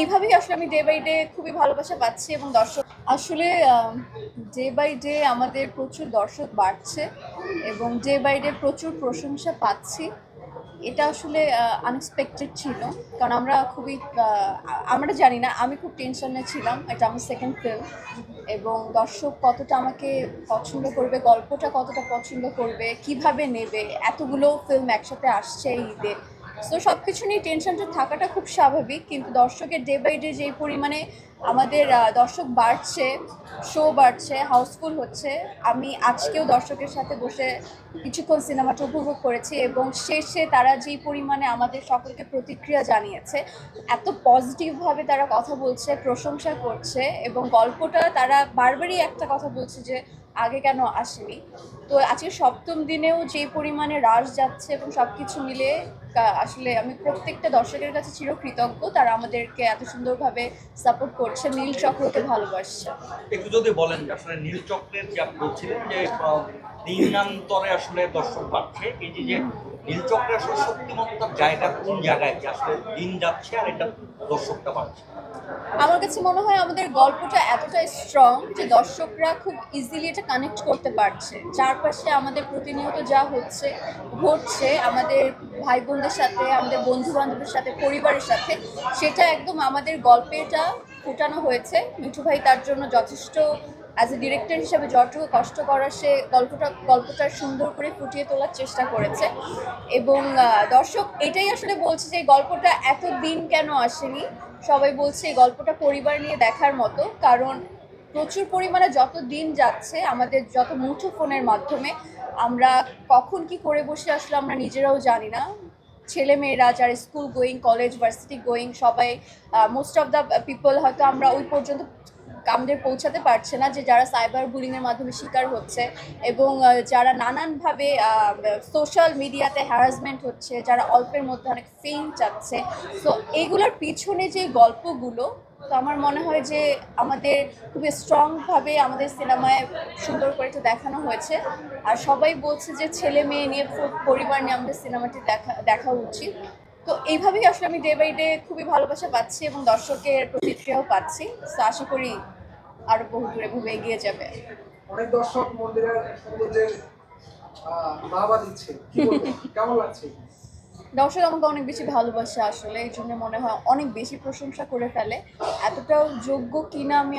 এইভাবেই আসলে আমি ডে বাই ডে খুবই ভালোবাসা পাচ্ছি এবং দর্শক আসলে ডে বাই ডে আমাদের প্রচুর দর্শক বাড়ছে এবং ডে বাই ডে প্রচুর প্রশংসা পাচ্ছি। এটা আসলে আনএক্সপেক্টেড ছিল, কারণ আমরা খুবই আমরা জানি না, আমি খুব টেনশনে ছিলাম। এটা আমার সেকেন্ড ফিল্ম এবং দর্শক কতটা আমাকে পছন্দ করবে, গল্পটা কতটা পছন্দ করবে, কিভাবে নেবে, এতগুলো ফিল্ম একসাথে আসছে এই ঈদে। তো সব কিছু নিয়ে টেনশনটা থাকাটা খুব স্বাভাবিক, কিন্তু দর্শকের ডে বাই ডে যেই পরিমাণে আমাদের দর্শক বাড়ছে, শো বাড়ছে, হাউসফুল হচ্ছে। আমি আজকেও দর্শকের সাথে বসে কিছুক্ষণ সিনেমাটা উপভোগ করেছি এবং শেষে তারা যেই পরিমাণে আমাদের সকলকে প্রতিক্রিয়া জানিয়েছে, এত পজিটিভভাবে তারা কথা বলছে, প্রশংসা করছে এবং গল্পটা তারা বারবারই একটা কথা বলছে যে আগে কেন আসেনি। তো আজকে সপ্তম দিনেও যে পরিমাণে রাশ যাচ্ছে এবং সব কিছু মিলে আসলে আমি প্রত্যেকটা দর্শকের কাছে চিরকৃতজ্ঞ, তারা আমাদেরকে এত সুন্দরভাবে সাপোর্ট করছে, নীল চক্রকে ভালোবাসছে। একটু যদি বলেন যে আসলে নীল চক্রের যে আপনি বলছিলেন যে দিনান্তরে আসলে দর্শক বাড়ছে, এই যে নীল চক্রের আসলে শক্তিমত্তার জায়গা কোন জায়গায় যে আসলে দিন যাচ্ছে আর এটা দর্শকটা বাড়ছে? আমার কাছে মনে হয় আমাদের গল্পটা এতটা স্ট্রং যে দর্শকরা খুব ইজিলি এটা কানেক্ট করতে পারছে। চারপাশে আমাদের প্রতিনিয়ত যা হচ্ছে, ঘটছে আমাদের ভাই বোনদের সাথে, আমাদের বন্ধু বান্ধবের সাথে, পরিবারের সাথে, সেটা একদম আমাদের গল্পেটা ফোটানো হয়েছে। মিঠু ভাই তার জন্য যথেষ্ট, অ্যাজ এ ডিরেক্টর হিসাবে যতটুকু কষ্ট করার, সে গল্পটা সুন্দর করে ফুটিয়ে তোলার চেষ্টা করেছে এবং দর্শক এটাই আসলে বলছে যে এই গল্পটা এত দিন কেন আসেনি। সবাই বলছে এই গল্পটা পরিবার নিয়ে দেখার মতো, কারণ প্রচুর পরিমাণে যত দিন যাচ্ছে আমাদের যত মুঠোফোনের মাধ্যমে আমরা কখন কি করে বসে আসলে আমরা নিজেরাও জানি না। ছেলে মেয়েরা যারা school going, college, varsity going, সবাই মোস্ট অফ দ্য পিপল হয়তো আমরা ওই পর্যন্ত আমাদের পৌঁছাতে পারছে না, যে যারা সাইবার বুলিংয়ের মাধ্যমে শিকার হচ্ছে এবং যারা নানানভাবে সোশ্যাল মিডিয়াতে হ্যারাসমেন্ট হচ্ছে, যারা অল্পের মধ্যে অনেক ফেম চাচ্ছে। সো এইগুলোর পিছনে যে গল্পগুলো, তো আমার মনে হয় যে আমাদের খুবই স্ট্রংভাবে আমাদের সিনেমায় সুন্দর করে তো দেখানো হয়েছে। আর সবাই বলছে যে ছেলে মেয়ে নিয়ে, পরিবার নিয়ে আমাদের সিনেমাটি দেখা উচিত। তো এইভাবেই আসলে আমি ডে বাই ডে খুবই ভালোবাসা পাচ্ছি এবং দর্শকের প্রতিক্রিয়াও পাচ্ছি। তো আশা করি আরো বহু দূরে এভাবে এগিয়ে যাবে। অনেক দর্শক মন্দিরের সৌন্দর্যের বাহবা দিচ্ছে, কি বলবেন, কেমন লাগছে? দর্শক আমাকে অনেক বেশি ভালোবাসে আসলে, এই জন্য মনে হয় অনেক বেশি প্রশংসা করে ফেলে। এতটাও যোগ্য কিনা আমি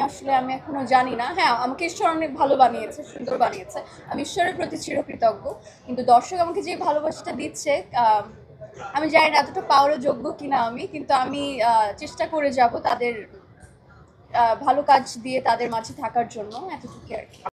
এখনো জানি না। হ্যাঁ, আমাকে ঈশ্বর অনেক ভালো বানিয়েছে, সুন্দর বানিয়েছে, আমি ঈশ্বরের প্রতি চিরকৃতজ্ঞ। কিন্তু দর্শক আমাকে যে ভালোবাসাটা দিচ্ছে, আমি জানি না এতটা পাওয়ারও যোগ্য কিনা আমি, কিন্তু আমি চেষ্টা করে যাব তাদের ভালো কাজ দিয়ে তাদের মাঝে থাকার জন্য, এতটুকু আর কি।